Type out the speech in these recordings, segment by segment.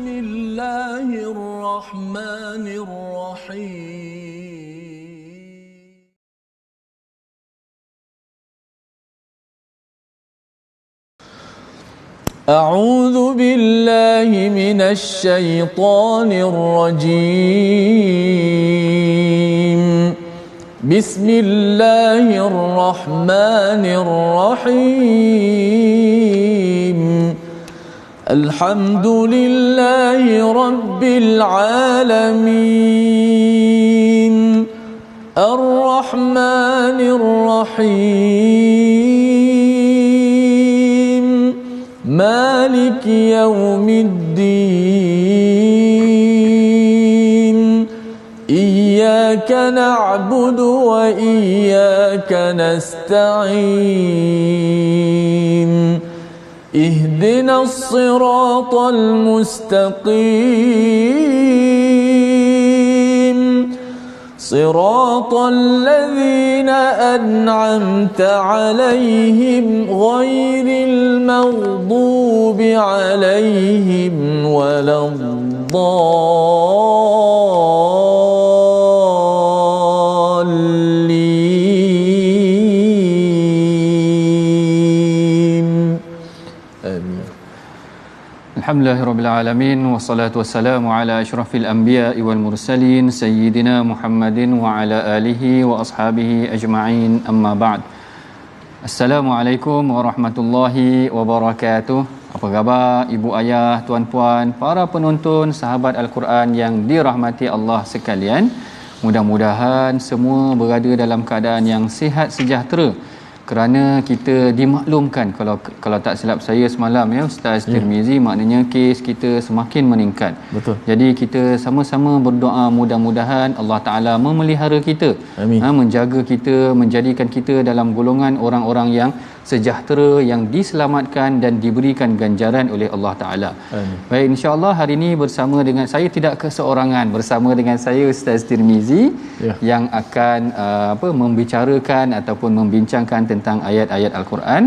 بسم الله الرحمن الرحيم أعوذ بالله من الشيطان الرجيم بسم الله الرحمن الرحيم الحمد لله رب العالمين الرحمن الرحيم مالك يوم الدين إياك نعبد وإياك نستعين اهدنا الصراط المستقيم صراط الذين أنعمت عليهم غير المغضوب عليهم ولا الضالين آمين. Alhamdulillahirrabbilalamin. Wassalatu wassalamu ala ashrafil anbiya'i wal mursalin Sayyidina Muhammadin wa ala alihi wa ashabihi ajma'in, amma ba'd. Assalamualaikum warahmatullahi wabarakatuh. Apa khabar ibu ayah, tuan-puan, para penonton sahabat Al-Quran yang dirahmati Allah sekalian. Mudah-mudahan semua berada dalam keadaan yang sihat sejahtera, kerana kita dimaklumkan, kalau tak silap saya semalam ya Ustaz Tirmizi, maknanya kes kita semakin meningkat. Betul. Jadi kita sama-sama berdoa mudah-mudahan Allah Taala memelihara kita, menjaga kita, menjadikan kita dalam golongan orang-orang yang sejahtera, yang diselamatkan dan diberikan ganjaran oleh Allah Taala. Baik, insya-Allah hari ini bersama dengan saya, tidak keseorangan, bersama dengan saya Ustaz Tirmizi yang akan membicarakan ataupun membincangkan tentang ayat-ayat Al-Quran.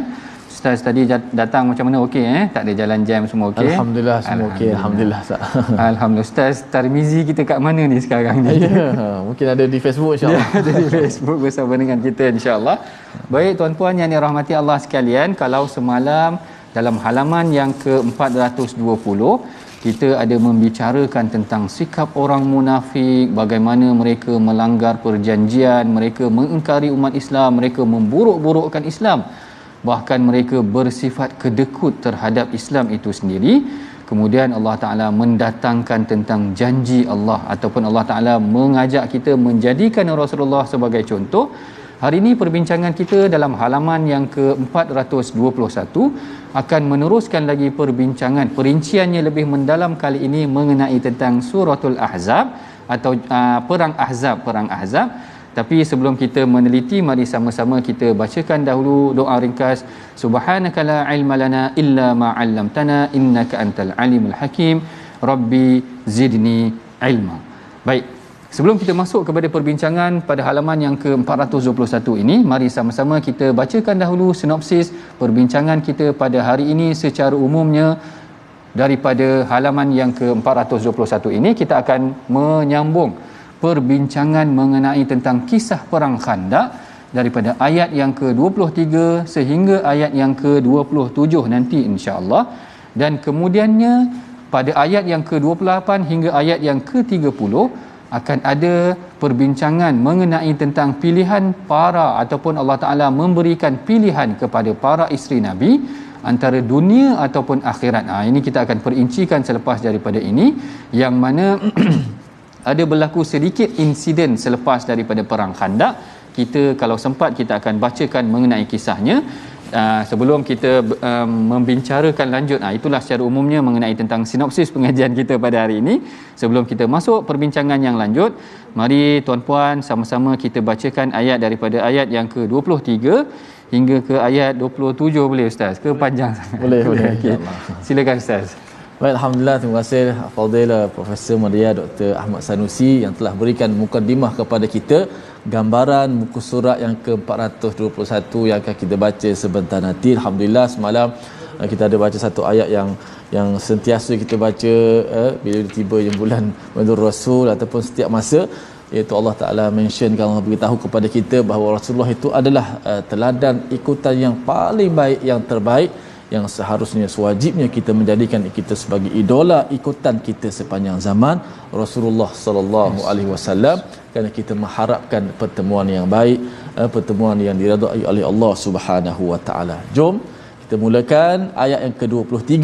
Ustaz tadi datang macam mana, okey tak ada jalan jam, semua okey? Alhamdulillah semua okey, alhamdulillah. Alhamdulillah. Ustaz Tirmizi kita kat mana ni sekarang ni? Mungkin ada di Facebook insya-Allah. Ada di Facebook bersama dengan kita insya-Allah. Baik tuan-puan yang dirahmati Allah sekalian, kalau semalam dalam halaman yang ke-420 kita ada membicarakan tentang sikap orang munafik, bagaimana mereka melanggar perjanjian, mereka mengingkari umat Islam, mereka memburuk-burukkan Islam, bahkan mereka bersifat kedekut terhadap Islam itu sendiri. Kemudian Allah Ta'ala mendatangkan tentang janji Allah, ataupun Allah Ta'ala mengajak kita menjadikan Rasulullah sebagai contoh. Hari ini perbincangan kita dalam halaman yang ke-421 akan meneruskan lagi perbincangan, perinciannya lebih mendalam kali ini mengenai tentang suratul Ahzab atau perang Ahzab. Tapi sebelum kita meneliti, mari sama-sama kita bacakan dahulu doa ringkas. Subhanaka la ilma lana illa ma 'allamtana innaka antal alimul hakim. Rabbi zidni ilma. Baik, sebelum kita masuk kepada perbincangan pada halaman yang ke-421 ini, mari sama-sama kita bacakan dahulu sinopsis perbincangan kita pada hari ini secara umumnya. Daripada halaman yang ke-421 ini kita akan menyambung perbincangan mengenai tentang kisah perang Khandaq daripada ayat yang ke-23 sehingga ayat yang ke-27 nanti insya-Allah, dan kemudiannya pada ayat yang ke-28 hingga ayat yang ke-30 akan ada perbincangan mengenai tentang pilihan para, ataupun Allah Taala memberikan pilihan kepada para isteri Nabi antara dunia ataupun akhirat. Ini kita akan perincikan selepas daripada ini, yang mana ada berlaku sedikit insiden selepas daripada perang Khandaq. Kita kalau sempat kita akan bacakan mengenai kisahnya. Sebelum kita membicarakan lanjut, itulah secara umumnya mengenai tentang sinopsis pengajian kita pada hari ini. Sebelum kita masuk perbincangan yang lanjut, mari tuan-puan sama-sama kita bacakan ayat daripada ayat yang ke-23 hingga ke ayat 27. Boleh Ustaz? Ke panjang sangat? Boleh. Okay. Silakan Ustaz. Baik, alhamdulillah, terima kasih Fadilah Profesor Mulia Dr. Ahmad Sanusi yang telah berikan mukadimah kepada kita, gambaran muka surat yang ke-421 yang akan kita baca sebentar nanti. Alhamdulillah semalam Kita ada baca satu ayat yang sentiasa kita baca bila tiba yang bulan Ramadan Rasul ataupun setiap masa, iaitu Allah Ta'ala mentionkan, Allah beritahu kepada kita bahawa Rasulullah itu adalah teladan ikutan yang paling baik, yang terbaik, yang seharusnya sewajibnya kita menjadikan kita sebagai idola ikutan kita sepanjang zaman, Rasulullah sallallahu alaihi wasallam, kerana kita mengharapkan pertemuan yang baik, pertemuan yang diridai oleh Allah Subhanahu wa taala. Jom kita mulakan ayat yang ke-23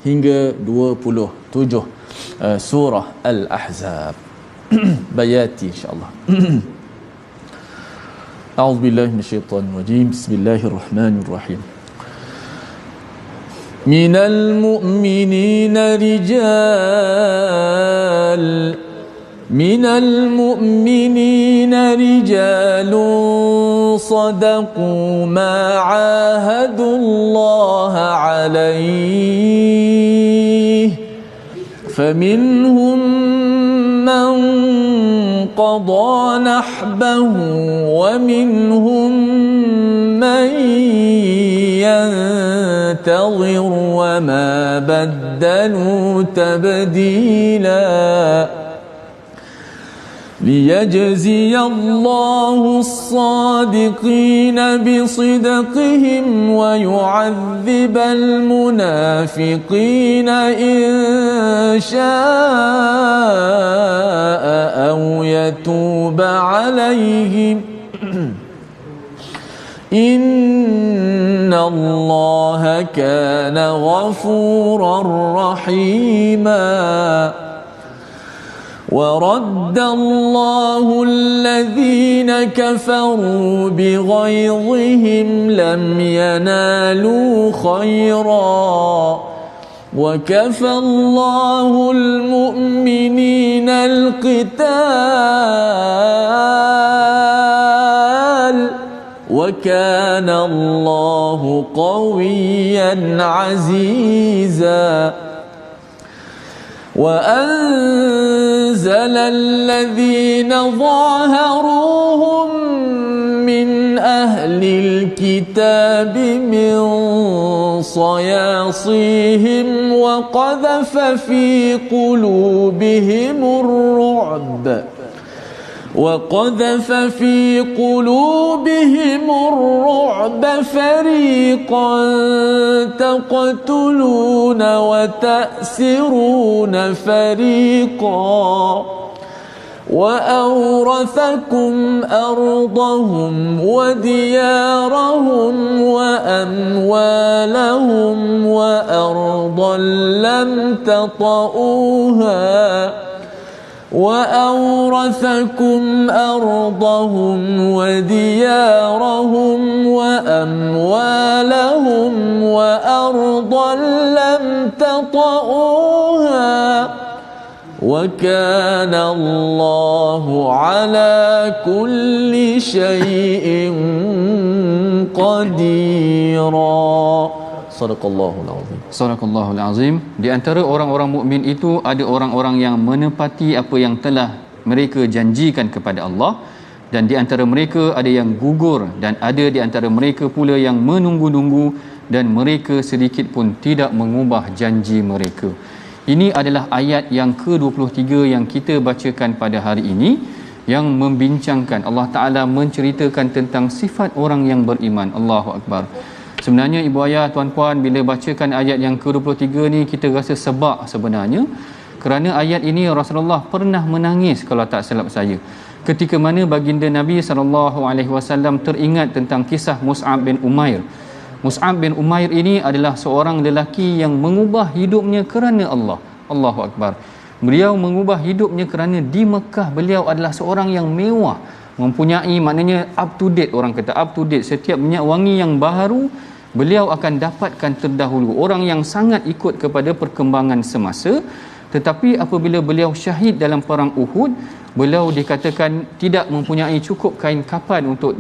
hingga 27 surah Al-Ahzab. Bayati insya-Allah. A'udzu billahi minasyaitonir rajim. Bismillahirrahmanirrahim. Minal mu'minina rijal minal mu'minina rijalun sadaqu ma 'ahadullaha 'alaihi faminhum man qada nahbahu wa minhum man ينتظر وما بدلوا تبديلا ليجزي الله الصادقين بصدقهم ويعذب المنافقين إن شاء أو يتوب عليهم إن الله كان غفورا رحيما ورد الله الذين كفروا بغيظهم لم ينالوا خيرا وكفى الله المؤمنين القتال وكان الله قويا عزيزا وأنزل الذين ظاهروهم من أهل الكتاب من صياصيهم وقذف في قلوبهم الرعب فريقا تقتلون وتأسرون فريقا وأورثكم أرضهم وديارهم وأموالهم وأرضا لم تطئوها وأورثكم أرضهم وديارهم وأموالهم وأرضا لم تطئوها وكان الله على كل شيء قديرا. Sadaqallahul azim. Sadaqallahul azim. Di antara orang-orang mukmin itu ada orang-orang yang menepati apa yang telah mereka janjikan kepada Allah, dan di antara mereka ada yang gugur, dan ada di antara mereka pula yang menunggu-nunggu, dan mereka sedikit pun tidak mengubah janji mereka. Ini adalah ayat yang ke-23 yang kita bacakan pada hari ini, yang membincangkan, Allah Ta'ala menceritakan tentang sifat orang yang beriman. Allahu Akbar. Sebenarnya ibu ayah, tuan-puan, bila bacakan ayat yang ke-23 ni, kita rasa sebab sebenarnya, kerana ayat ini Rasulullah pernah menangis kalau tak silap saya, ketika mana baginda Nabi SAW teringat tentang kisah Mus'ab bin Umair. Mus'ab bin Umair ini adalah seorang lelaki yang mengubah hidupnya kerana Allah. Allahu Akbar. Beliau mengubah hidupnya kerana di Mekah beliau adalah seorang yang mewah, mempunyai, maknanya up to date, orang kata up to date, setiap minyak wangi yang baru beliau akan dapatkan terdahulu. Orang yang sangat ikut kepada perkembangan semasa. Tetapi apabila beliau syahid dalam perang Uhud, beliau dikatakan tidak mempunyai cukup kain kafan untuk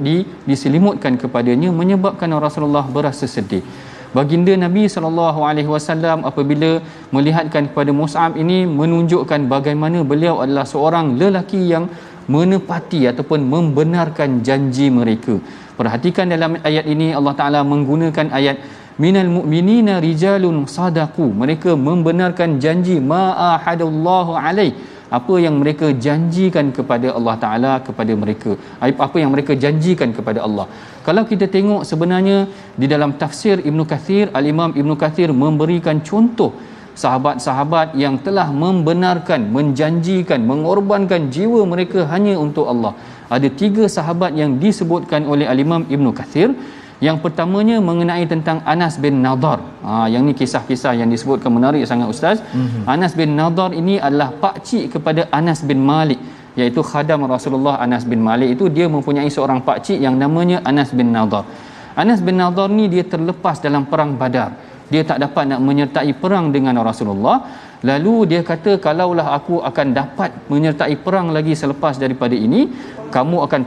diselimutkan kepadanya, menyebabkan Rasulullah berasa sedih. Baginda Nabi SAW apabila melihatkan kepada Mus'ab ini, menunjukkan bagaimana beliau adalah seorang lelaki yang menepati ataupun membenarkan janji mereka. Perhatikan dalam ayat ini Allah Ta'ala menggunakan ayat minal mu'minina rijalun sadaqu, mereka membenarkan janji ma ahadallahu alaih, apa yang mereka janjikan kepada Allah Ta'ala, kepada mereka, apa yang mereka janjikan kepada Allah. Kalau kita tengok sebenarnya di dalam tafsir Ibn Kathir, Al-Imam Ibn Kathir memberikan contoh sahabat-sahabat yang telah membenarkan, menjanjikan, mengorbankan jiwa mereka hanya untuk Allah. Ada 3 sahabat yang disebutkan oleh Al-Imam Ibn Kathir. Yang pertamanya mengenai tentang Anas bin Nadar. Yang ni kisah-kisah yang disebutkan menarik sangat Ustaz. Anas bin Nadar ini adalah pakcik kepada Anas bin Malik, iaitu khadam Rasulullah. Anas bin Malik itu dia mempunyai seorang pakcik yang namanya Anas bin Nadar. Anas bin Nadar ni dia terlepas dalam perang Badar. Dia tak dapat nak menyertai perang dengan Rasulullah. Lalu dia kata, kalaulah aku akan dapat menyertai perang lagi selepas daripada ini, kamu akan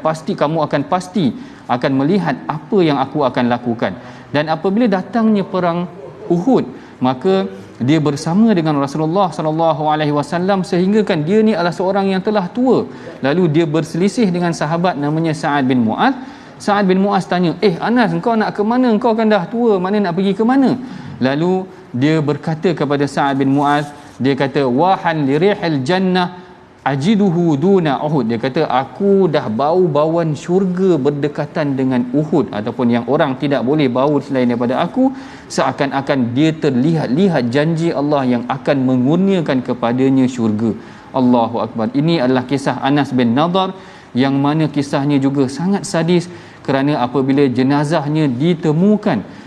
pasti akan melihat apa yang aku akan lakukan. Dan apabila datangnya perang Uhud, maka dia bersama dengan Rasulullah sallallahu alaihi wasallam, sehingga kan dia ni adalah seorang yang telah tua. Lalu dia berselisih dengan sahabat namanya Sa'ad bin Mu'adh. Sa'ad bin Mu'adh tanya, Anas, engkau nak ke mana? Engkau kan dah tua, mana nak pergi ke mana? Lalu dia berkata kepada Sa'ad bin Mu'adh, dia kata, wahan lirihil jannah ajiduhu duna Uhud. Dia kata, aku dah bau bauan syurga berdekatan dengan Uhud, ataupun yang orang tidak boleh bau selain daripada aku. Seakan-akan dia terlihat janji Allah yang akan mengurniakan kepadanya syurga. Allahu Akbar. Ini adalah kisah Anas bin Nadar, yang mana kisahnya juga sangat sadis, kerana apabila jenazahnya ditemukan,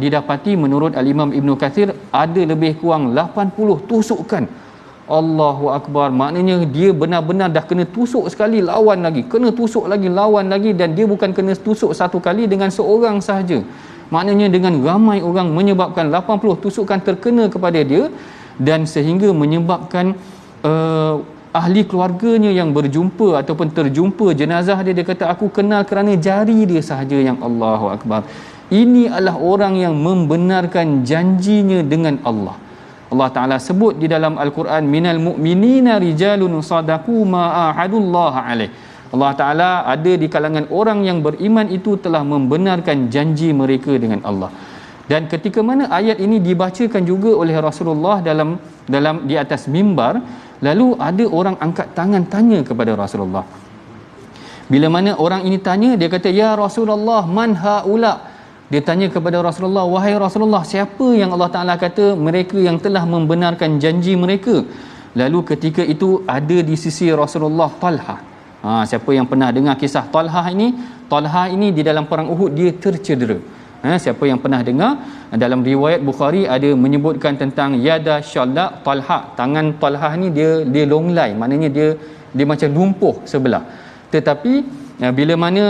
didapati menurut Al-Imam Ibn Kathir ada lebih kurang 80 tusukan. Allahu Akbar. Maknanya dia benar-benar dah kena tusuk sekali, lawan lagi, kena tusuk lagi, lawan lagi. Dan dia bukan kena tusuk satu kali dengan seorang sahaja, maknanya dengan ramai orang, menyebabkan 80 tusukan terkena kepada dia. Dan sehingga menyebabkan ahli keluarganya yang berjumpa ataupun terjumpa jenazah dia, dia kata, aku kenal kerana jari dia sahaja. Yang Allahu Akbar. Ini adalah orang yang membenarkan janjinya dengan Allah. Allah Ta'ala sebut di dalam Al-Quran, minal mu'minina rijalun sadaqu ma ahadullah alaih. Allah Ta'ala ada di kalangan orang yang beriman itu telah membenarkan janji mereka dengan Allah. Dan ketika mana ayat ini dibacakan juga oleh Rasulullah dalam di atas mimbar, lalu ada orang angkat tangan tanya kepada Rasulullah. Bila mana orang ini tanya, dia kata, ya Rasulullah, man haula? Dia tanya kepada Rasulullah, wahai Rasulullah, siapa yang Allah Ta'ala kata mereka yang telah membenarkan janji mereka? Lalu ketika itu ada di sisi Rasulullah Talha. Siapa yang pernah dengar kisah Talha ini? Talha ini di dalam perang Uhud dia tercedera. Siapa yang pernah dengar, dalam riwayat Bukhari ada menyebutkan tentang yada syalla Talha, tangan Talha ni dia longlai, maknanya dia macam lumpuh sebelah. Tetapi bila mana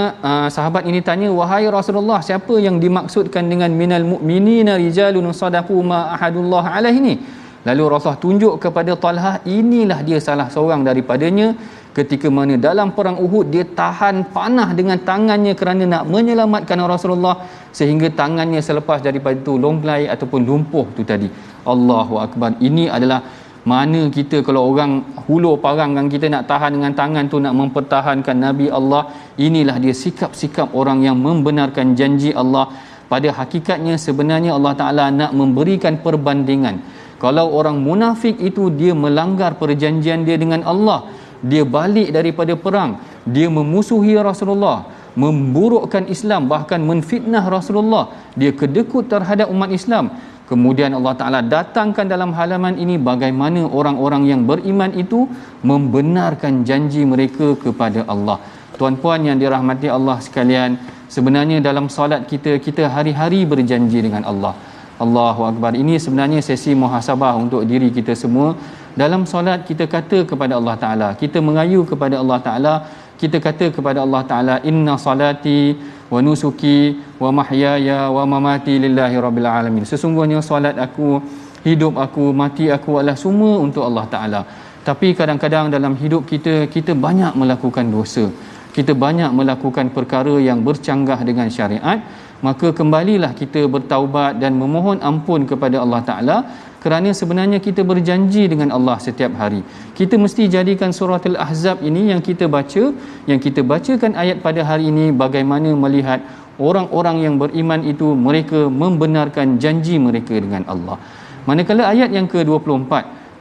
sahabat ini tanya, wahai Rasulullah, siapa yang dimaksudkan dengan minal mu'minina rijalun sadaqu ma ahadullah alaihi ni? Lalu Rasulullah tunjuk kepada Talha, inilah dia salah seorang daripadanya. Ketika mana dalam perang Uhud dia tahan panah dengan tangannya kerana nak menyelamatkan Rasulullah, sehingga tangannya selepas daripada itu longlai ataupun lumpuh tu tadi. Allahu Akbar. Ini adalah mana kita kalau orang hulur parang kan, kita nak tahan dengan tangan tu, nak mempertahankan Nabi Allah. Inilah dia sikap-sikap orang yang membenarkan janji Allah. Pada hakikatnya sebenarnya Allah Ta'ala nak memberikan perbandingan. Kalau orang munafik itu dia melanggar perjanjian dia dengan Allah, dia balik daripada perang, dia memusuhi Rasulullah, memburukkan Islam, bahkan menfitnah Rasulullah, dia kedekut terhadap umat Islam. Kemudian Allah Ta'ala datangkan dalam halaman ini bagaimana orang-orang yang beriman itu membenarkan janji mereka kepada Allah. Tuan-puan yang dirahmati Allah sekalian, sebenarnya dalam solat kita hari-hari berjanji dengan Allah. Allahu Akbar. Ini sebenarnya sesi muhasabah untuk diri kita semua. Dalam solat kita kata kepada Allah Ta'ala, kita mengayu kepada Allah Ta'ala, kita kata kepada Allah Ta'ala, inna salati wa nusuki wa mahyaya wa mamati lillahi rabbil alamin. Sesungguhnya solat aku, hidup aku, mati aku adalah semua untuk Allah Ta'ala. Tapi kadang-kadang dalam hidup kita banyak melakukan dosa, kita banyak melakukan perkara yang bercanggah dengan syariat. Maka kembalilah kita bertaubat dan memohon ampun kepada Allah Ta'ala. kerana sebenarnya kita berjanji dengan Allah setiap hari. Kita mesti jadikan surah Al-Ahzab ini yang kita baca, yang kita bacakan ayat pada hari ini, bagaimana melihat orang-orang yang beriman itu mereka membenarkan janji mereka dengan Allah. Manakala ayat yang ke-24,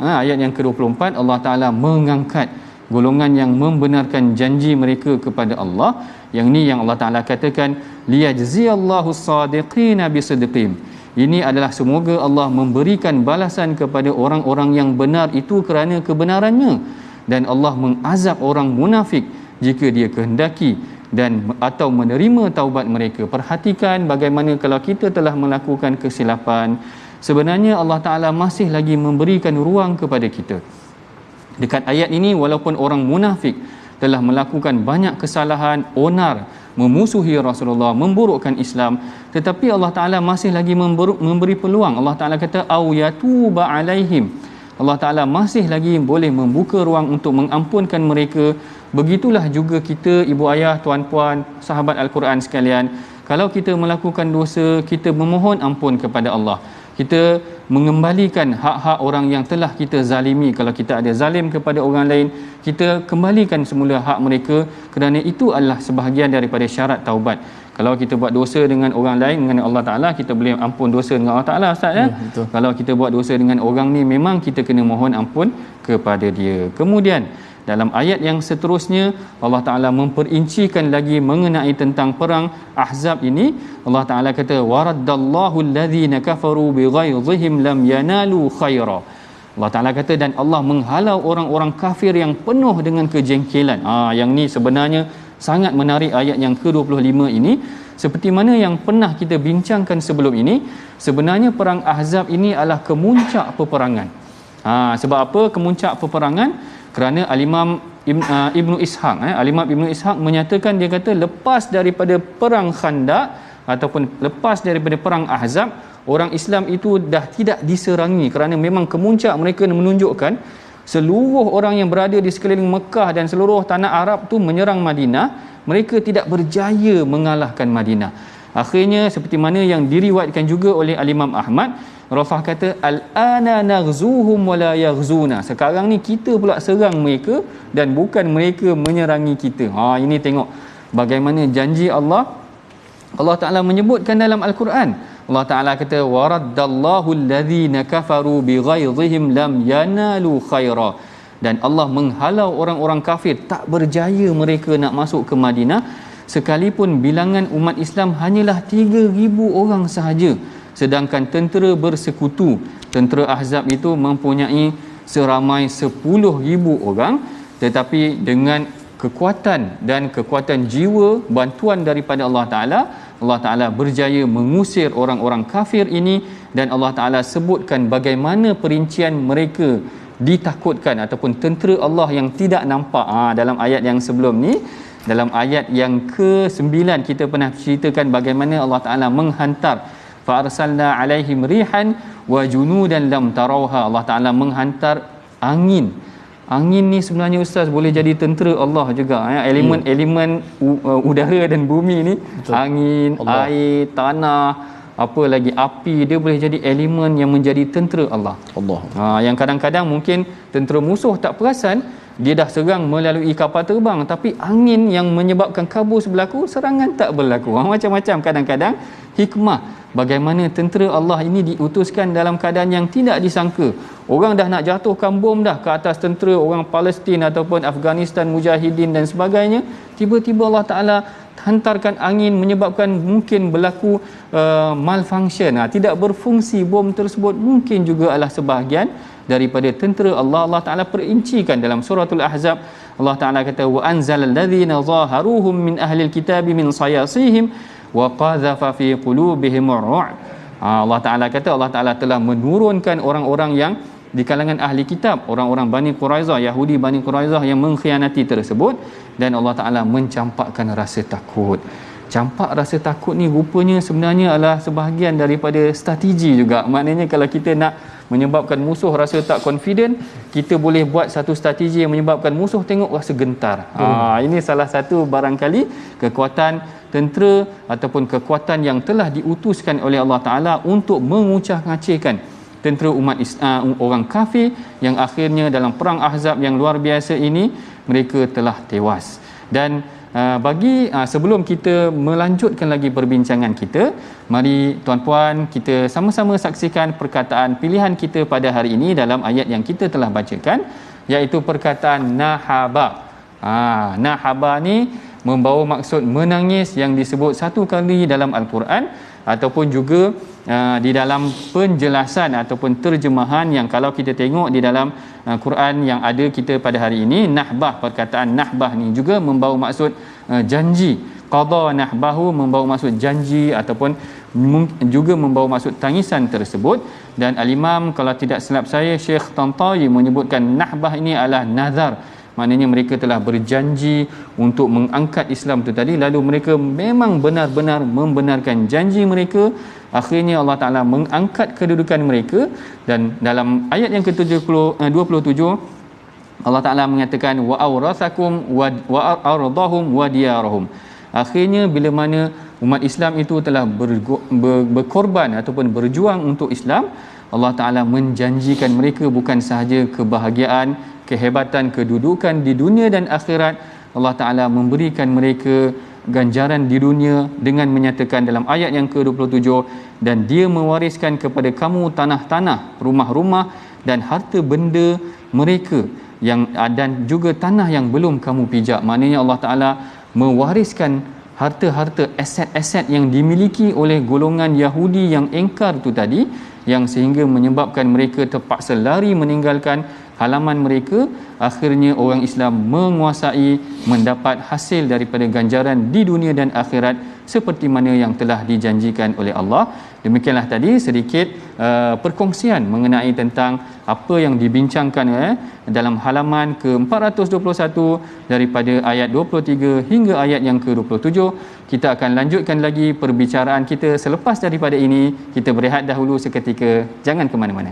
ayat yang ke-24 Allah Taala mengangkat golongan yang membenarkan janji mereka kepada Allah. Yang ni yang Allah Taala katakan liyajziyallahu as-sadiqina bisidqihim. Ini adalah semoga Allah memberikan balasan kepada orang-orang yang benar itu kerana kebenarannya, dan Allah mengazab orang munafik jika dia kehendaki dan atau menerima taubat mereka. Perhatikan bagaimana kalau kita telah melakukan kesilapan, sebenarnya Allah Taala masih lagi memberikan ruang kepada kita. Dekat ayat ini, walaupun orang munafik telah melakukan banyak kesalahan, onar, memusuhi Rasulullah, memburukkan Islam, tetapi Allah Taala masih lagi memberi peluang. Allah Taala kata au yatuba alaihim. Allah Taala masih lagi boleh membuka ruang untuk mengampunkan mereka. Begitulah juga kita, ibu ayah, tuan-puan, sahabat Al-Quran sekalian, kalau kita melakukan dosa, kita memohon ampun kepada Allah. Kita mengembalikan hak-hak orang yang telah kita zalimi. Kalau kita ada zalim kepada orang lain, kita kembalikan semula hak mereka, kerana itu adalah sebahagian daripada syarat taubat. Kalau kita buat dosa dengan orang lain, dengan Allah Ta'ala, kita boleh ampun dosa dengan Allah Ta'ala, Ustaz, ya? Kalau kita buat dosa dengan orang ni, memang kita kena mohon ampun kepada dia. Kemudian dalam ayat yang seterusnya, Allah Ta'ala memperincikan lagi mengenai tentang perang Ahzab ini. Allah Ta'ala kata waraddallahu alladhina kafaru bighaidhihim lam yanalu khaira. Allah Ta'ala kata dan Allah menghalau orang-orang kafir yang penuh dengan kejengkelan. Yang ni sebenarnya sangat menarik ayat yang ke-25 ini. Seperti mana yang pernah kita bincangkan sebelum ini, sebenarnya perang Ahzab ini adalah kemuncak peperangan. Sebab apa kemuncak peperangan? Kerana Al-Imam Ibnu Ishaq, Al-Imam Ibnu Ishaq menyatakan, dia kata lepas daripada perang Khandaq ataupun lepas daripada perang Ahzab, orang Islam itu dah tidak diserangi, kerana memang kemuncak mereka menunjukkan seluruh orang yang berada di sekeliling Mekah dan seluruh tanah Arab tu menyerang Madinah, mereka tidak berjaya mengalahkan Madinah. Akhirnya seperti mana yang diriwayatkan juga oleh Al-Imam Ahmad, Rafah kata al-ana naghzuhum wala yaghzuna. Sekarang ni kita pula serang mereka dan bukan mereka menyerangi kita. Ini tengok bagaimana janji Allah. Allah Taala menyebutkan dalam Al-Quran. Allah Taala kata waraddallahu alladhina kafaru bighaidhihim lam yanalu khaira. Dan Allah menghalau orang-orang kafir, tak berjaya mereka nak masuk ke Madinah, sekalipun bilangan umat Islam hanyalah 3,000 orang sahaja. Sedangkan tentera bersekutu, tentera Ahzab itu mempunyai seramai 10,000 orang, tetapi dengan kekuatan dan kekuatan jiwa, bantuan daripada Allah Ta'ala, Allah Ta'ala berjaya mengusir orang-orang kafir ini. Dan Allah Ta'ala sebutkan bagaimana perincian mereka ditakutkan, ataupun tentera Allah yang tidak nampak. Dalam ayat yang sebelum ni, dalam ayat yang ke-9 kita pernah ceritakan bagaimana Allah Ta'ala menghantar fa'arsalna alaihim rihan wa junudan lam tarauha. Allah Ta'ala menghantar angin. Angin ni sebenarnya Ustaz boleh jadi tentera Allah juga. Elemen-elemen udara dan bumi ni, betul. Angin, Allah, air, tanah, apa lagi, api, dia boleh jadi elemen yang menjadi tentera Allah. Yang kadang-kadang mungkin tentera musuh tak perasan, dia dah serang melalui kapal terbang, tapi angin yang menyebabkan kabus berlaku, serangan tak berlaku. Macam-macam kadang-kadang hikmah bagaimana tentera Allah ini diutuskan dalam keadaan yang tidak disangka. Orang dah nak jatuhkan bom dah ke atas tentera orang Palestin ataupun Afghanistan, Mujahidin dan sebagainya, tiba-tiba Allah Ta'ala hantarkan angin menyebabkan mungkin berlaku malfunction, tidak berfungsi bom tersebut. Mungkin juga adalah sebahagian daripada tentera Allah. Allah Ta'ala perincikan dalam suratul Ahzab. Allah Ta'ala kata wa anzalal ladzina zaharuhum min ahlil kitabi min sayasihim wa qadhafa fi qulubihim ar-ru'b. Allah Ta'ala kata Allah Ta'ala telah menurunkan orang-orang yang di kalangan ahli kitab, orang-orang Bani Quraizah, Yahudi Bani Quraizah yang mengkhianati tersebut, dan Allah Ta'ala mencampakkan rasa takut. Campak rasa takut ni rupanya sebenarnya adalah sebahagian daripada strategi juga. Maknanya kalau kita nak menyebabkan musuh rasa tak confident, kita boleh buat satu strategi yang menyebabkan musuh tengok rasa gentar. Ini salah satu barangkali kekuatan tentera ataupun kekuatan yang telah diutuskan oleh Allah Ta'ala untuk mengucah-ngacirkan tentera orang kafir yang akhirnya dalam perang Ahzab yang luar biasa ini mereka telah tewas. Dan sebelum kita melanjutkan lagi perbincangan kita, mari tuan-puan kita sama-sama saksikan perkataan pilihan kita pada hari ini dalam ayat yang kita telah bacakan, iaitu perkataan nahaba. Nahaba ni membawa maksud menangis yang disebut satu kali dalam Al-Quran, ataupun juga di dalam penjelasan ataupun terjemahan yang kalau kita tengok di dalam Quran yang ada kita pada hari ini, nahbah, perkataan nahbah ni juga membawa maksud janji. Qada nahbahu membawa maksud janji ataupun juga membawa maksud tangisan tersebut. Dan al-Imam, kalau tidak silap saya, Syekh Tantawi menyebutkan nahbah ini adalah nazar. Maknanya mereka telah berjanji untuk mengangkat Islam itu tadi, lalu mereka memang benar-benar membenarkan janji mereka. Akhirnya Allah Ta'ala mengangkat kedudukan mereka. Dan dalam ayat yang ke-27 Allah Ta'ala mengatakan wa awrathakum wa ardahum wa diyarahum. Akhirnya bila mana umat Islam itu telah berkorban ataupun berjuang untuk Islam, Allah Ta'ala menjanjikan mereka bukan sahaja kebahagiaan, kehebatan, kedudukan di dunia dan akhirat. Allah Ta'ala memberikan mereka ganjaran di dunia dengan menyatakan dalam ayat yang ke-27, dan dia mewariskan kepada kamu tanah-tanah, rumah-rumah dan harta benda mereka yang dan juga tanah yang belum kamu pijak. Maknanya Allah Ta'ala mewariskan harta-harta, aset-aset yang dimiliki oleh golongan Yahudi yang engkar tu tadi, yang sehingga menyebabkan mereka terpaksa lari meninggalkan halaman mereka. Akhirnya orang Islam menguasai, mendapat hasil daripada ganjaran di dunia dan akhirat seperti mana yang telah dijanjikan oleh Allah. Demikianlah tadi sedikit perkongsian mengenai tentang apa yang dibincangkan dalam halaman ke-421 daripada ayat 23 hingga ayat yang ke-27. Kita akan lanjutkan lagi perbicaraan kita selepas daripada ini. Kita berehat dahulu seketika, jangan ke mana-mana.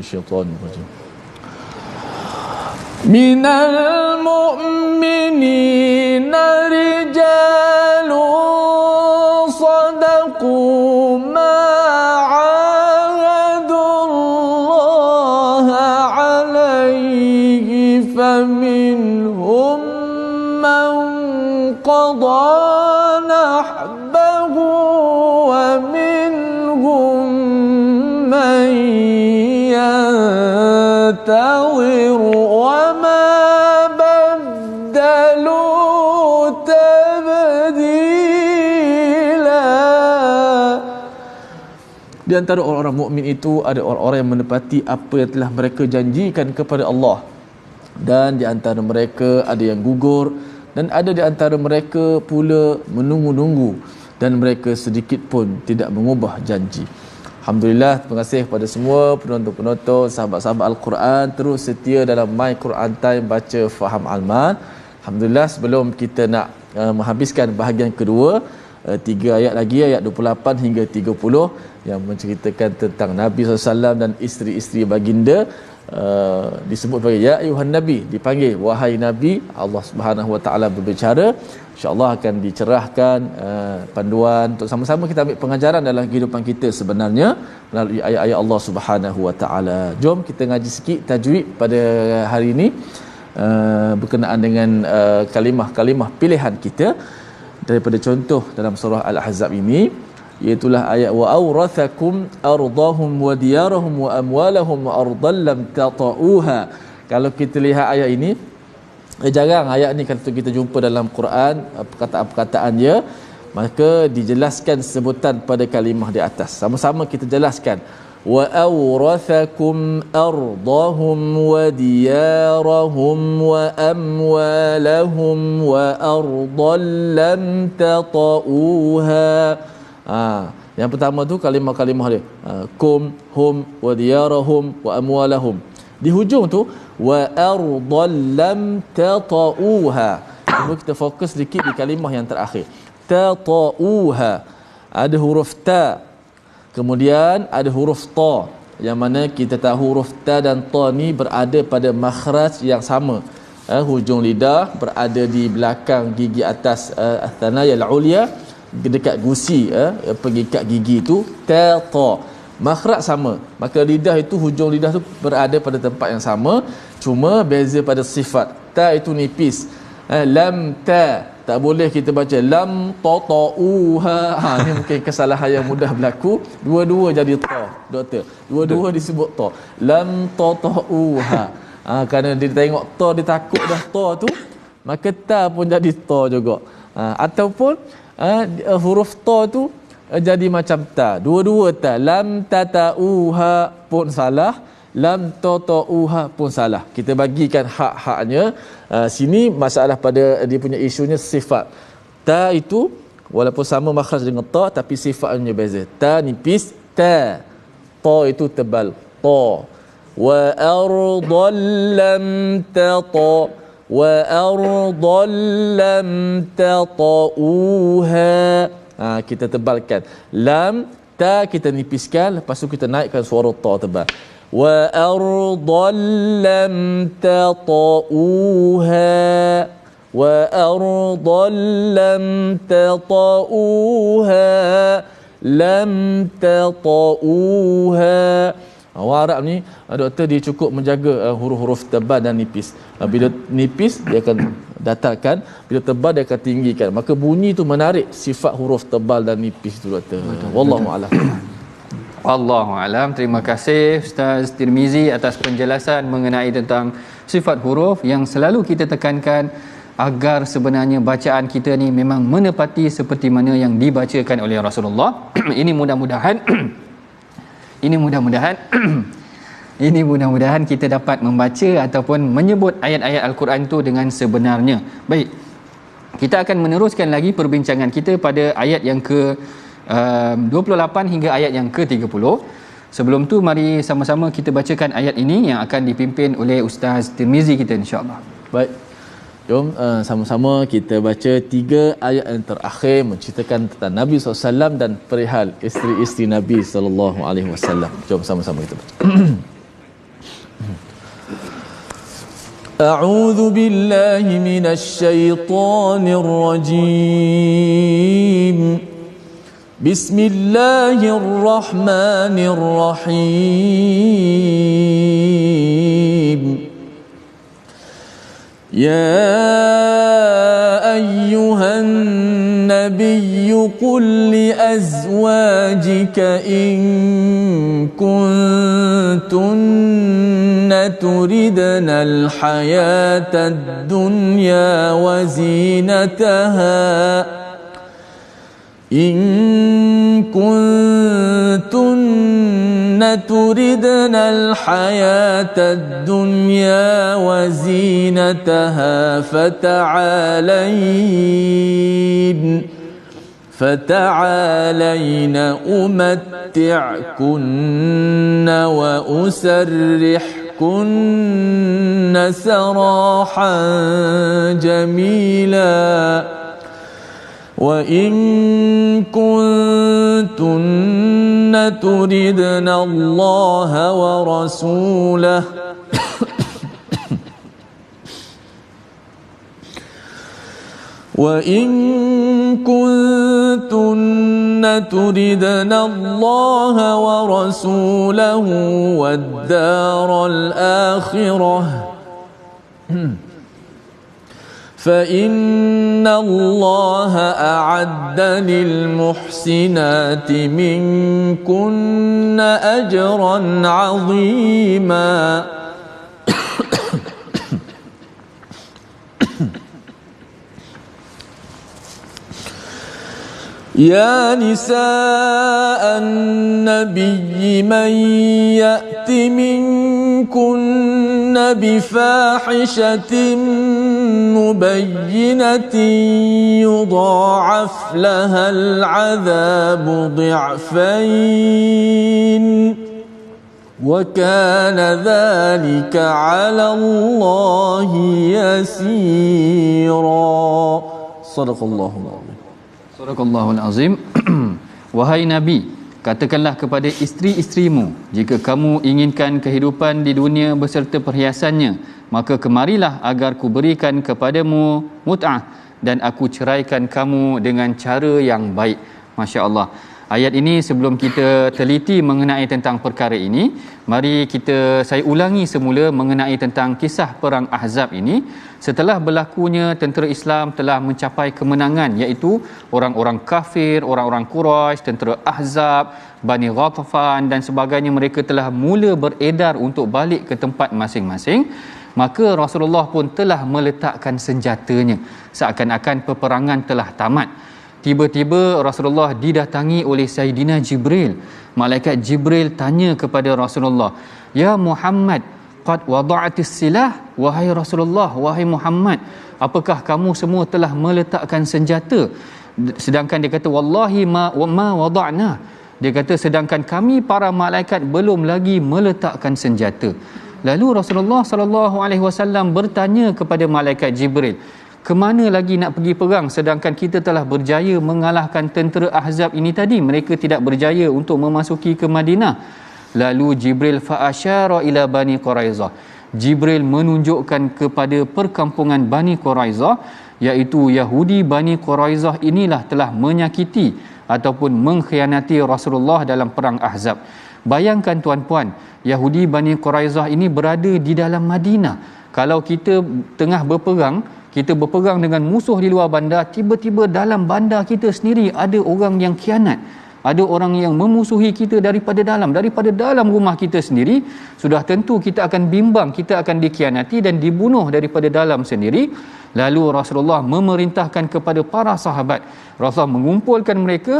الشيطان الرجيم من المؤمنين رجال صدقوا ما عاهدوا الله عليه فمنهم من قضى نحبه ومنهم من ينتظر وما بدلوا تبديلا. Di antara orang-orang mukmin itu ada orang-orang yang menepati apa yang telah mereka janjikan kepada Allah, dan di antara mereka ada yang gugur, dan ada di antara mereka pula menunggu-nunggu, dan mereka sedikit pun tidak mengubah janji. Alhamdulillah, terima kasih kepada semua penonton-penonton, sahabat-sahabat Al-Quran terus setia dalam My Quran Time baca faham Alman. Alhamdulillah, sebelum kita nak menghabiskan bahagian kedua, 3 ayat lagi, ayat 28 hingga 30 yang menceritakan tentang Nabi SAW dan isteri-isteri baginda. Disebut sebagai ya ayuhan nabi, dipanggil wahai nabi. Allah Subhanahu wa taala berbicara, insya-Allah akan dicerahkan panduan untuk sama-sama kita ambil pengajaran dalam kehidupan kita sebenarnya melalui ayat-ayat Allah Subhanahu wa taala. Jom kita ngaji sikit tajwid pada hari ini berkenaan dengan kalimah-kalimah pilihan kita daripada contoh dalam surah Al-Ahzab ini, iaitulah ayat wa awrathakum ardahum wa diyarahum wa amwalahum wa ardan lam tata'uha kalau kita lihat ayat ini, jarang ayat ni kalau kita jumpa dalam Quran perkataan-perkataan dia, maka dijelaskan sebutan pada kalimah di atas. Sama-sama kita jelaskan. Wa awrathakum ardahum wa diyarahum wa amwalahum wa ardan lam tata'uha. Yang pertama tu kalimah-kalimah dia. Kum, hum, wa diyarahum wa amwalahum. Di hujung tu wa ardan lam tata'uha. Cuma kita fokus sedikit di kalimah yang terakhir. Tata'uha. Ada huruf ta, kemudian ada huruf ta, yang mana kita tahu huruf ta dan ta ni berada pada makhraj yang sama. Hujung lidah berada di belakang gigi atas athanaya al-ulya, dekat gusi pengikat gigi tu. Ta ta makhraj sama, maka lidah itu, hujung lidah tu berada pada tempat yang sama, cuma beza pada sifat. Ta itu nipis. Lam ta, tak boleh kita baca lam tata'uha. Ni mungkin kesalahan yang mudah berlaku. Dua-dua jadi ta, doktor. Dua-dua disebut ta. Lam tata'uha. Kerana dia tengok ta, dia takut dah ta tu, maka ta pun jadi ta juga. Ataupun huruf ta tu jadi macam ta. Dua-dua ta. Lam tata'uha pun salah, lam tata'uha pun salah. Kita bagikan hak-haknya. Sini masalah pada dia punya isunya sifat. Ta itu walaupun sama makhraj dengan ta, tapi sifatnya beza. Ta nipis, ta. Ta itu tebal, ta. Wa ardan lam tata, wa ardan lam tata'uha. Kita tebalkan. Lam, ta kita nipiskan, lepas tu kita naikkan suara ta tebal. Wa ardan lam tata'uha, wa ardan lam tata'uha, lam tata'uha. Orang Arab ni, doktor, dia cukup menjaga huruf-huruf tebal dan nipis. Bila nipis dia akan datarkan, bila tebal dia akan tinggikan. Maka bunyi tu menarik sifat huruf tebal dan nipis tu, doktor. Wallahu a'lam. Wallahu alam. Terima kasih Ustaz Tirmizi atas penjelasan mengenai tentang sifat huruf yang selalu kita tekankan agar sebenarnya bacaan kita ni memang menepati seperti mana yang dibacakan oleh Rasulullah. Ini mudah-mudahan ini mudah-mudahan kita dapat membaca ataupun menyebut ayat-ayat Al-Quran itu dengan sebenarnya. Baik, kita akan meneruskan lagi perbincangan kita pada ayat yang ke 28 hingga ayat yang ke-30. Sebelum tu mari sama-sama kita bacakan ayat ini yang akan dipimpin oleh Ustaz Tirmizi kita, insya-Allah. Baik. Jom sama-sama kita baca 3 ayat yang terakhir menceritakan tentang Nabi SAW dan perihal isteri-isteri Nabi SAW. Jom sama-sama kita baca. A'udzu billahi minasy syaithanir rajim. Bismillahirrahmanirrahim. يا أيها النبي قل لأزواجك إن كنتن تردن الحياة الدنيا وزينتها إن كنتن تردن الحياة الدنيا وزينتها فتعالين أمتعكن وأسرحكن سراحا جميلا وإن كنتن تردن الله ورسوله وإن كنتن تردن الله ورسوله والدار الآخرة فإن الله أعد للمحسنات منكن أجرا عظيما يا نساء النبي من يأت منكن بفاحشة مبينة يضاعف لها العذاب ضعفين وكان ذلك على الله يسيرا صدق الله العظيم. Sadaqallahul azim. Wahai Nabi, katakanlah kepada isteri-isterimu, jika kamu inginkan kehidupan di dunia beserta perhiasannya, maka kemarilah agar ku berikan kepadamu mut'ah dan aku ceraikan kamu dengan cara yang baik. Masya-Allah. Ayat ini sebelum kita teliti mengenai tentang perkara ini, mari saya ulangi semula mengenai tentang kisah perang Ahzab ini. Setelah berlakunya tentera Islam telah mencapai kemenangan, iaitu orang-orang kafir, orang-orang Quraisy, tentera Ahzab, Bani Ghatafan dan sebagainya, mereka telah mula beredar untuk balik ke tempat masing-masing. Maka Rasulullah pun telah meletakkan senjatanya, seakan-akan peperangan telah tamat. Tiba-tiba Rasulullah didatangi oleh Sayyidina Jibril. Malaikat Jibril tanya kepada Rasulullah, "Ya Muhammad, qad wada'atis silah?" Wahai Rasulullah, wahai Muhammad, apakah kamu semua telah meletakkan senjata? Sedangkan dia kata, "Wallahi ma wada'na." Dia kata, sedangkan kami para malaikat belum lagi meletakkan senjata. Lalu Rasulullah sallallahu alaihi wasallam bertanya kepada malaikat Jibril, "Kemana lagi nak pergi perang sedangkan kita telah berjaya mengalahkan tentera Ahzab ini tadi? Mereka tidak berjaya untuk memasuki ke Madinah." Lalu Jibril fa'asyara ila Bani Quraizah. Jibril menunjukkan kepada perkampungan Bani Quraizah, iaitu Yahudi Bani Quraizah inilah telah menyakiti ataupun mengkhianati Rasulullah dalam perang Ahzab. Bayangkan tuan-puan, Yahudi Bani Quraizah ini berada di dalam Madinah. Kalau kita tengah berperang, kita berperang dengan musuh di luar bandar, tiba-tiba dalam bandar kita sendiri ada orang yang khianat, ada orang yang memusuhi kita daripada dalam rumah kita sendiri, sudah tentu kita akan bimbang, kita akan dikhianati dan dibunuh daripada dalam sendiri. Lalu Rasulullah memerintahkan kepada para sahabat, Rasulullah mengumpulkan mereka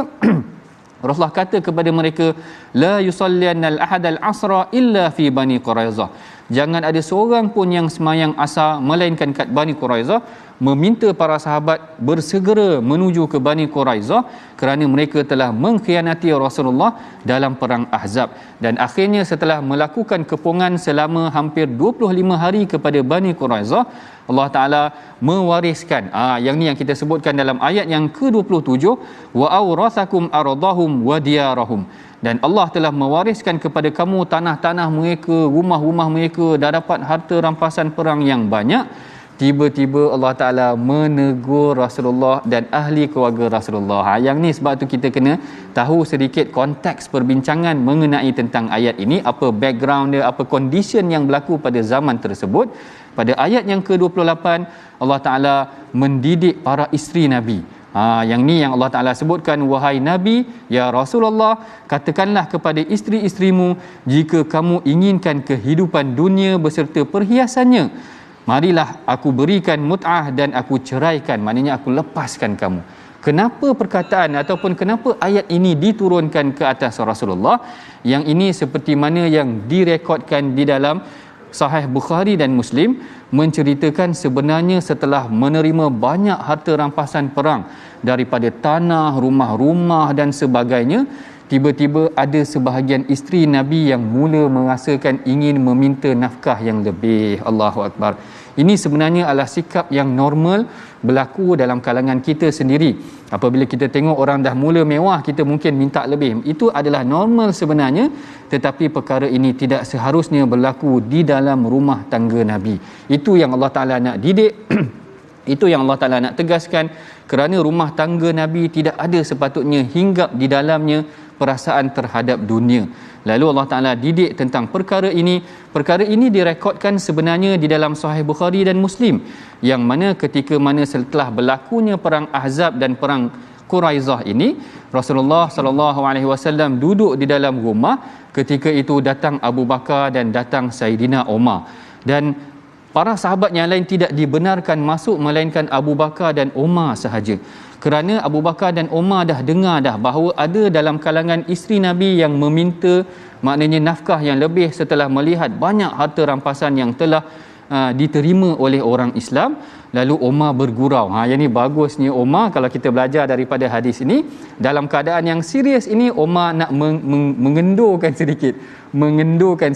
Rasulullah kata kepada mereka, la yusalliyannal ahadal asra illa fi Bani Quraizah. Jangan ada seorang pun yang semayang asar melainkan kat Bani Quraizah. Meminta para sahabat bersegera menuju ke Bani Quraizah kerana mereka telah mengkhianati Rasulullah dalam perang Ahzab. Dan akhirnya setelah melakukan kepungan selama hampir 25 hari kepada Bani Quraizah, Allah Ta'ala mewariskan yang ni yang kita sebutkan dalam ayat yang ke-27, wa awrathakum ardahum wa diyarahum. Dan Allah telah mewariskan kepada kamu tanah-tanah mereka, rumah-rumah mereka, dah dapat harta rampasan perang yang banyak. Tiba-tiba Allah Ta'ala menegur Rasulullah dan ahli keluarga Rasulullah. Yang ni sebab tu kita kena tahu sedikit konteks perbincangan mengenai tentang ayat ini, apa background dia, apa condition yang berlaku pada zaman tersebut. Pada ayat yang ke-28, Allah Ta'ala mendidik para isteri Nabi. Yang ni yang Allah Ta'ala sebutkan, wahai Nabi, ya Rasulullah, katakanlah kepada isteri-isterimu, jika kamu inginkan kehidupan dunia beserta perhiasannya, marilah aku berikan mut'ah dan aku ceraikan, maknanya aku lepaskan kamu. Kenapa perkataan ataupun kenapa ayat ini diturunkan ke atas Rasulullah? Yang ini seperti mana yang direkodkan di dalam Sahih Bukhari dan Muslim, menceritakan sebenarnya setelah menerima banyak harta rampasan perang daripada tanah, rumah-rumah dan sebagainya, tiba-tiba ada sebahagian isteri Nabi yang mula merasakan ingin meminta nafkah yang lebih. Allahu Akbar. Ini sebenarnya adalah sikap yang normal berlaku dalam kalangan kita sendiri. Apabila kita tengok orang dah mula mewah, kita mungkin minta lebih. Itu adalah normal sebenarnya, tetapi perkara ini tidak seharusnya berlaku di dalam rumah tangga Nabi. Itu yang Allah Ta'ala nak didik. Itu yang Allah Ta'ala nak tegaskan, kerana rumah tangga Nabi tidak ada sepatutnya hinggap di dalamnya perasaan terhadap dunia. Lalu Allah Ta'ala didik tentang perkara ini. Perkara ini direkodkan sebenarnya di dalam Sahih Bukhari dan Muslim, yang mana ketika mana setelah berlakunya perang Ahzab dan perang Quraizah ini, Rasulullah sallallahu alaihi wasallam duduk di dalam rumah. Ketika itu datang Abu Bakar dan datang Saidina Umar, dan para sahabat yang lain tidak dibenarkan masuk melainkan Abu Bakar dan Umar sahaja. Kerana Abu Bakar dan Umar dah dengar dah bahawa ada dalam kalangan isteri Nabi yang meminta maknanya nafkah yang lebih setelah melihat banyak harta rampasan yang telah diterima oleh orang Islam. Lalu Umar bergurau. Yang ni bagusnya Umar, kalau kita belajar daripada hadis ini, dalam keadaan yang serius ini Umar nak mengendurkan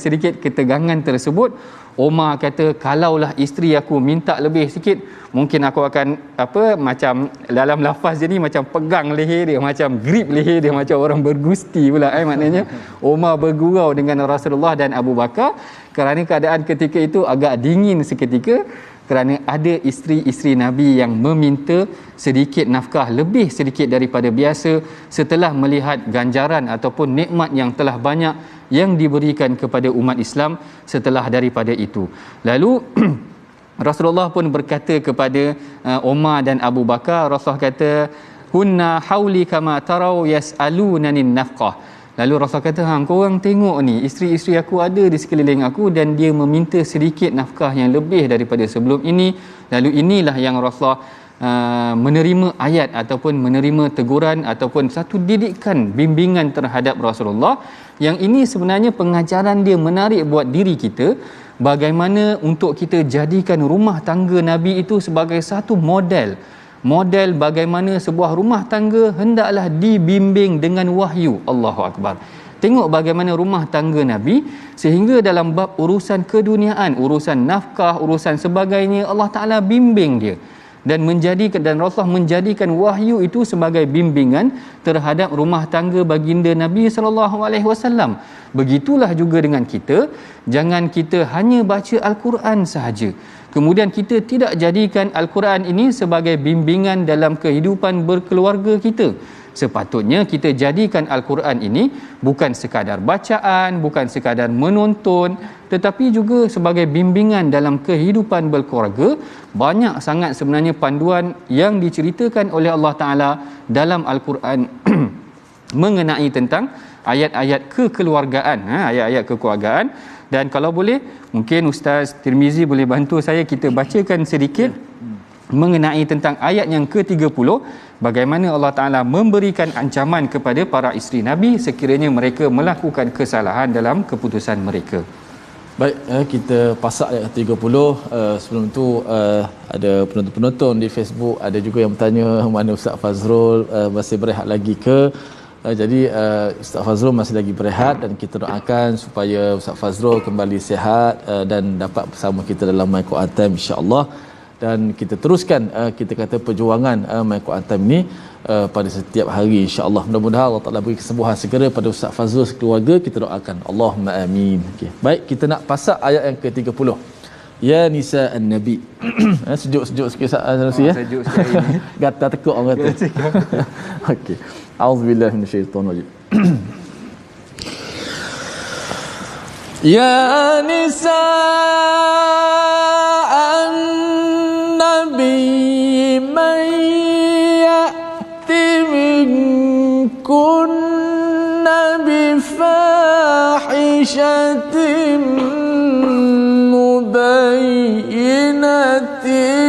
sedikit ketegangan tersebut. Umar kata, kalaulah isteri aku minta lebih sikit, mungkin aku akan macam dalam lafaz je ni macam pegang leher dia, macam grip leher dia, macam orang bergusti pula maknanya Umar bergurau dengan Rasulullah dan Abu Bakar kerana keadaan ketika itu agak dingin seketika, kerana ada isteri-isteri Nabi yang meminta sedikit nafkah lebih sedikit daripada biasa setelah melihat ganjaran ataupun nikmat yang telah banyak yang diberikan kepada umat Islam setelah daripada itu. Lalu Rasulullah pun berkata kepada Umar dan Abu Bakar, Rasulullah kata, "Hunna hauli kama tarau yas'alunanin nafqah." Lalu Rasul kata, korang tengok ni, isteri-isteri aku ada di sekeliling aku dan dia meminta sedikit nafkah yang lebih daripada sebelum ini. Lalu inilah yang Rasulullah menerima ayat ataupun menerima teguran ataupun satu didikan bimbingan terhadap Rasulullah, yang ini sebenarnya pengajaran dia menarik buat diri kita, bagaimana untuk kita jadikan rumah tangga Nabi itu sebagai satu model bagaimana sebuah rumah tangga hendaklah dibimbing dengan wahyu. Allahu Akbar. Tengok bagaimana rumah tangga Nabi, sehingga dalam bab urusan keduniaan, urusan nafkah, urusan sebagainya, Allah Ta'ala bimbing dia dan Rasulullah menjadikan wahyu itu sebagai bimbingan terhadap rumah tangga baginda Nabi SAW. Begitulah juga dengan kita. Jangan kita hanya baca Al-Quran sahaja, kemudian kita tidak jadikan Al-Quran ini sebagai bimbingan dalam kehidupan berkeluarga kita. Sepatutnya kita jadikan Al-Quran ini bukan sekadar bacaan, bukan sekadar menonton, tetapi juga sebagai bimbingan dalam kehidupan berkeluarga. Banyak sangat sebenarnya panduan yang diceritakan oleh Allah Ta'ala dalam Al-Quran mengenai tentang ayat-ayat kekeluargaan, ayat-ayat kekeluargaan. Dan kalau boleh, mungkin Ustaz Tirmizi boleh bantu saya, kita bacakan sedikit mengenai tentang ayat yang ke-30, bagaimana Allah Ta'ala memberikan ancaman kepada para isteri Nabi sekiranya mereka melakukan kesalahan dalam keputusan mereka. Baik, kita pasak ayat 30. Sebelum tu ada penonton-penonton di Facebook, ada juga yang bertanya mana Ustaz Fazrul, masih berehat lagi ke? Jadi Ustaz Fazrul masih lagi berehat, dan kita doakan supaya Ustaz Fazrul kembali sihat dan dapat bersama kita dalam My Quran Time, insya-Allah. Dan kita teruskan kita kata perjuangan My Quran Time ni pada setiap hari, insya-Allah. Mudah-mudahan Allah Taala beri kesembuhan segera pada Ustaz Fazrul sekeluarga. Kita doakan, Allahumma amin. Okey. Baik, kita nak pasak ayat yang ke-30. Ya nisa an-nabi. Sejuk-sejuk sikit Sanusi ya. Sejuk sekali ni. Gatal tekuk orang kata. Okey. A'udzubillahi minasyaitonir rajim. Ya nisa an-nabi man ya'ti minkunna bi fahishatin mubayyinatin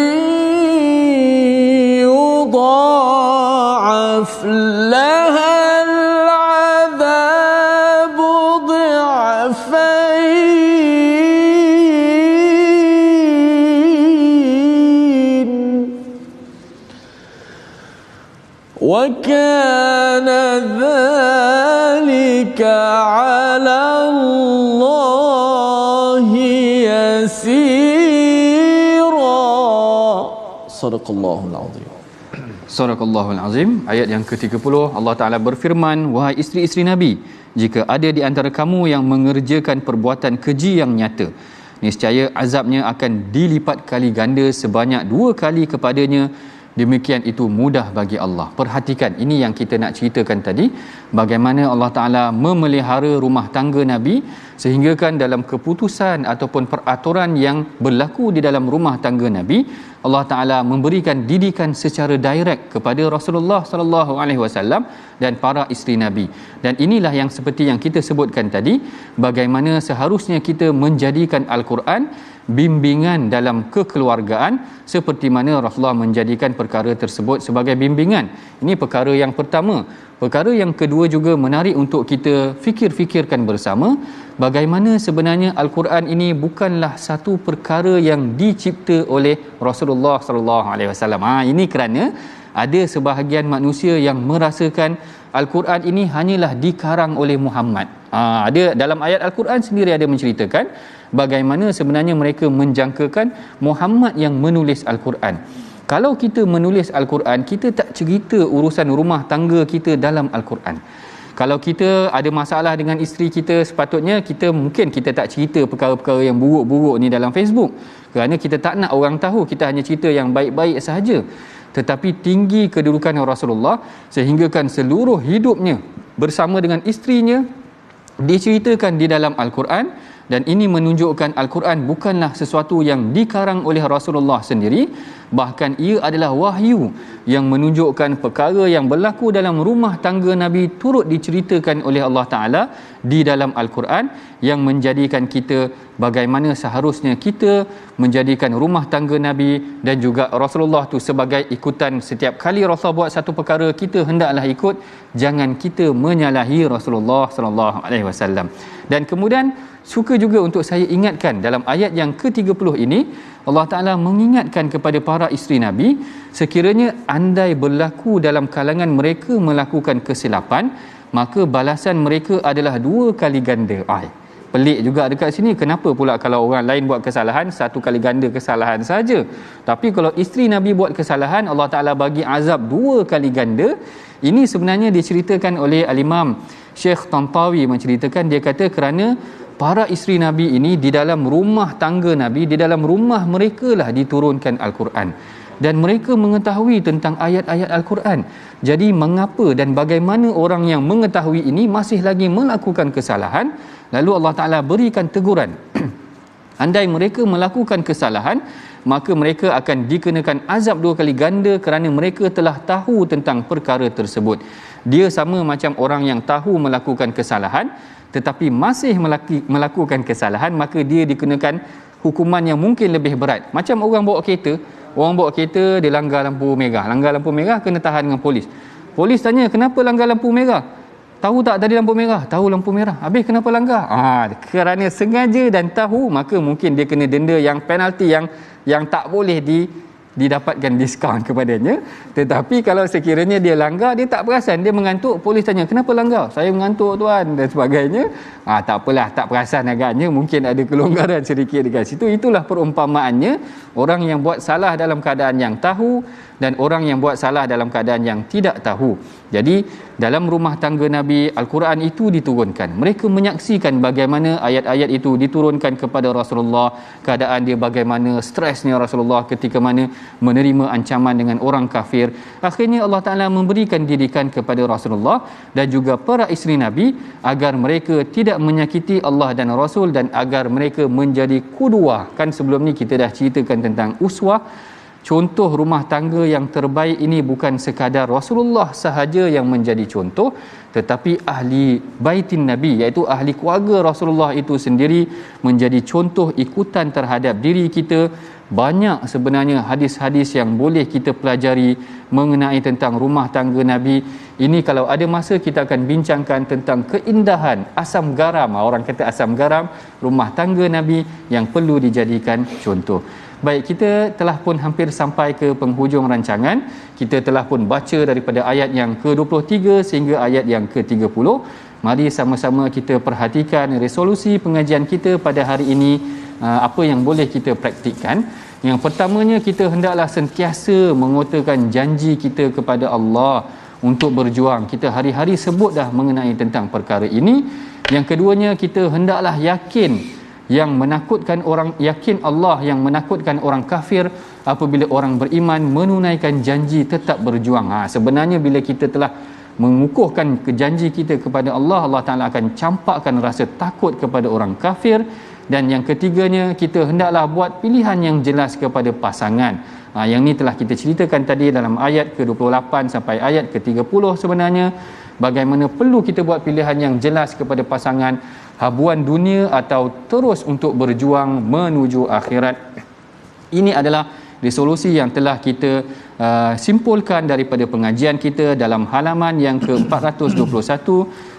yudha'af laha وَكَانَ ذَلِكَ عَلَى اللَّهِ يَسِيرًا. Sadaqallahul azim. Sadaqallahul azim. Ayat yang ke-30, Allah Ta'ala berfirman, wahai isteri-isteri Nabi, jika ada di antara kamu yang mengerjakan perbuatan keji yang nyata, niscaya azabnya akan dilipat kali ganda sebanyak 2 kali kepadanya. Demikian itu mudah bagi Allah. Perhatikan, ini yang kita nak ceritakan tadi, bagaimana Allah Ta'ala memelihara rumah tangga Nabi, sehingga kan dalam keputusan ataupun peraturan yang berlaku di dalam rumah tangga Nabi, Allah Ta'ala memberikan didikan secara direct kepada Rasulullah sallallahu alaihi wasallam dan para isteri Nabi. Dan inilah yang seperti yang kita sebutkan tadi, bagaimana seharusnya kita menjadikan Al-Quran bimbingan dalam kekeluargaan seperti mana Rasulullah menjadikan perkara tersebut sebagai bimbingan. Ini perkara yang pertama. Perkara yang kedua juga menarik untuk kita fikir-fikirkan bersama, bagaimana sebenarnya Al-Quran ini bukanlah satu perkara yang dicipta oleh Rasulullah sallallahu alaihi wasallam. Ini kerana ada sebahagian manusia yang merasakan Al-Quran ini hanyalah dikarang oleh Muhammad. Ada dalam ayat Al-Quran sendiri ada menceritakan bagaimana sebenarnya mereka menjangkakan Muhammad yang menulis Al-Quran. Kalau kita menulis Al-Quran, kita tak cerita urusan rumah tangga kita dalam Al-Quran. Kalau kita ada masalah dengan isteri kita, sepatutnya kita tak cerita perkara-perkara yang buruk-buruk ni dalam Facebook. Kerana kita tak nak orang tahu, kita hanya cerita yang baik-baik sahaja. Tetapi tinggi kedudukan Rasulullah sehinggakan seluruh hidupnya bersama dengan isterinya diceritakan di dalam Al-Quran. Dan ini menunjukkan Al-Quran bukanlah sesuatu yang dikarang oleh Rasulullah sendiri, bahkan ia adalah wahyu yang menunjukkan perkara yang berlaku dalam rumah tangga Nabi turut diceritakan oleh Allah Ta'ala di dalam Al-Quran, yang menjadikan kita bagaimana seharusnya kita menjadikan rumah tangga Nabi dan juga Rasulullah tu sebagai ikutan. Setiap kali Rasulullah buat satu perkara, kita hendaklah ikut, jangan kita menyalahi Rasulullah sallallahu alaihi wasallam. Dan kemudian suka juga untuk saya ingatkan dalam ayat yang ke-30 ini, Allah Ta'ala mengingatkan kepada para isteri Nabi, sekiranya andai berlaku dalam kalangan mereka melakukan kesilapan, maka balasan mereka adalah 2 kali ganda. Pelik juga dekat sini, kenapa pula kalau orang lain buat kesalahan 1 kali ganda kesalahan saja, tapi kalau isteri Nabi buat kesalahan Allah Ta'ala bagi azab 2 kali ganda. Ini sebenarnya diceritakan oleh Al-Imam Syekh Tantawi menceritakan, dia kata kerana para isteri Nabi ini di dalam rumah tangga Nabi, di dalam rumah mereka lah diturunkan Al-Quran, dan mereka mengetahui tentang ayat-ayat Al-Quran. Jadi mengapa dan bagaimana orang yang mengetahui ini masih lagi melakukan kesalahan? Lalu Allah Ta'ala berikan teguran. Andai mereka melakukan kesalahan, maka mereka akan dikenakan azab 2 kali ganda kerana mereka telah tahu tentang perkara tersebut. Dia sama macam orang yang tahu melakukan kesalahan tetapi masih melakukan kesalahan, maka dia dikenakan hukuman yang mungkin lebih berat. Macam orang bawa kereta, dia langgar lampu merah kena tahan dengan polis. Polis tanya, kenapa langgar lampu merah? Tahu tak tadi lampu merah? Tahu lampu merah. Habis kenapa langgar? Kerana sengaja dan tahu, maka mungkin dia kena denda yang penalti yang tak boleh didapatkan diskaun kepadanya. Tetapi kalau sekiranya dia langgar, dia tak perasan, dia mengantuk, polis tanya, kenapa langgar? Saya mengantuk tuan, dan sebagainya. Tak apalah, tak perasan agaknya, mungkin ada kelonggaran sedikit dekat situ. Itulah perumpamaannya, orang yang buat salah dalam keadaan yang tahu dan orang yang buat salah dalam keadaan yang tidak tahu. Jadi dalam rumah tangga Nabi, Al-Quran itu diturunkan. Mereka menyaksikan bagaimana ayat-ayat itu diturunkan kepada Rasulullah, keadaan dia bagaimana stresnya Rasulullah ketika mana menerima ancaman dengan orang kafir. Akhirnya Allah Ta'ala memberikan didikan kepada Rasulullah dan juga para isteri Nabi agar mereka tidak menyakiti Allah dan Rasul, dan agar mereka menjadi qudwah. Kan sebelum ni kita dah ceritakan tentang uswah. Contoh rumah tangga yang terbaik ini bukan sekadar Rasulullah sahaja yang menjadi contoh, tetapi ahli baitin Nabi, iaitu ahli keluarga Rasulullah itu sendiri menjadi contoh ikutan terhadap diri kita. Banyak sebenarnya hadis-hadis yang boleh kita pelajari mengenai tentang rumah tangga Nabi. Ini kalau ada masa kita akan bincangkan tentang keindahan asam garam, orang kata asam garam rumah tangga Nabi yang perlu dijadikan contoh. Baik, kita telah pun hampir sampai ke penghujung rancangan. Kita telah pun baca daripada ayat yang ke-23 sehingga ayat yang ke-30. Mari sama-sama kita perhatikan resolusi pengajian kita pada hari ini, apa yang boleh kita praktikkan. Yang pertamanya, kita hendaklah sentiasa mengutarakan janji kita kepada Allah untuk berjuang. Kita hari-hari sebut dah mengenai tentang perkara ini. Yang keduanya, kita hendaklah yakin Allah yang menakutkan orang kafir apabila orang beriman menunaikan janji tetap berjuang. Sebenarnya bila kita telah mengukuhkan janji kita kepada Allah, Allah Ta'ala akan campakkan rasa takut kepada orang kafir. Dan yang ketiganya, kita hendaklah buat pilihan yang jelas kepada pasangan. Yang ni telah kita ceritakan tadi dalam ayat ke-28 sampai ayat ke-30 sebenarnya. bagaimana perlu kita buat pilihan yang jelas kepada pasangan, habuan dunia atau terus untuk berjuang menuju akhirat. Ini adalah resolusi yang telah kita simpulkan daripada pengajian kita dalam halaman yang ke-421.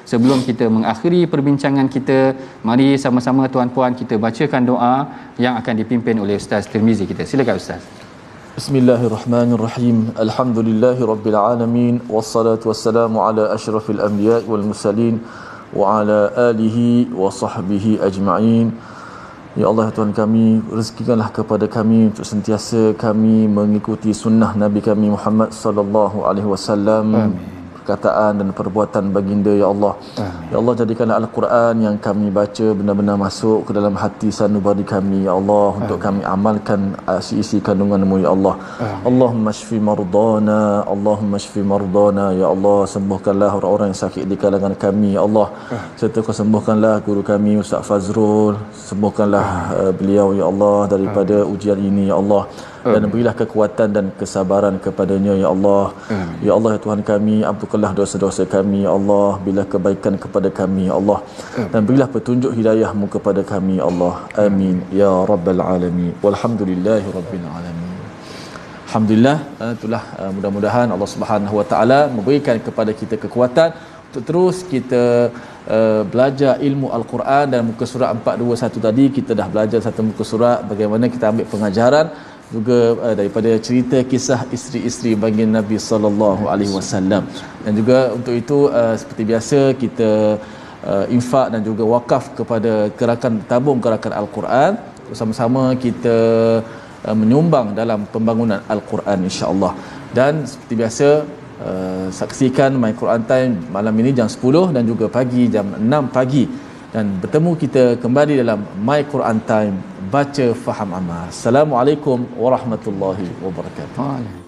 Sebelum kita mengakhiri perbincangan kita, mari sama-sama tuan-puan kita bacakan doa yang akan dipimpin oleh Ustaz Tirmizi kita. Silakan Ustaz. Bismillahirrahmanirrahim. Alhamdulillahirabbil alamin wassalatu wassalamu ala asyrafil anbiya'i wal mursalin wa ala alihi wa sahbihi ajma'in. Ya Allah, ya Tuhan kami, rezekikanlah kepada kami untuk sentiasa kami mengikuti sunnah Nabi kami Muhammad sallallahu alaihi wasallam. Perkataan dan perbuatan baginda, ya Allah. Ya Allah, jadikanlah Al-Quran yang kami baca benar-benar masuk ke dalam hati sanubari kami, ya Allah, untuk kami amalkan isi kandungan-Mu, ya Allah. Allahumma shfi mardana, Allahumma shfi mardana, ya Allah, sembuhkanlah orang-orang yang sakit di kalangan kami, ya Allah. Serta Kau sembuhkanlah guru kami Ustaz Fazrul, sembuhkanlah beliau, ya Allah, daripada ujian ini, ya Allah. Dan berilah kekuatan dan kesabaran kepadanya, ya Allah. Ya Allah, ya Tuhan kami, ampunkanlah dosa-dosa kami, ya Allah. Berilah kebaikan kepada kami, ya Allah. Dan berilah petunjuk hidayah-Mu kepada kami, ya Allah. Amin ya rabbal alamin. Walhamdulillahi rabbil alamin. Alhamdulillah, itulah mudah-mudahan Allah Subhanahu wa taala memberikan kepada kita kekuatan untuk terus kita belajar ilmu Al-Quran. Dan muka surat 421 tadi kita dah belajar satu muka surat, bagaimana kita ambil pengajaran juga daripada cerita kisah isteri-isteri baginda Nabi sallallahu alaihi wasallam. Dan juga untuk itu seperti biasa kita infak dan juga wakaf kepada gerakan tabung gerakan Al-Quran. Bersama-sama kita menyumbang dalam pembangunan Al-Quran, insya-Allah. Dan seperti biasa saksikan My Quran Time malam ini jam 10 dan juga pagi jam 6 pagi. Dan bertemu kita kembali dalam My Quran Time, baca faham amal. Assalamualaikum warahmatullahi wabarakatuh.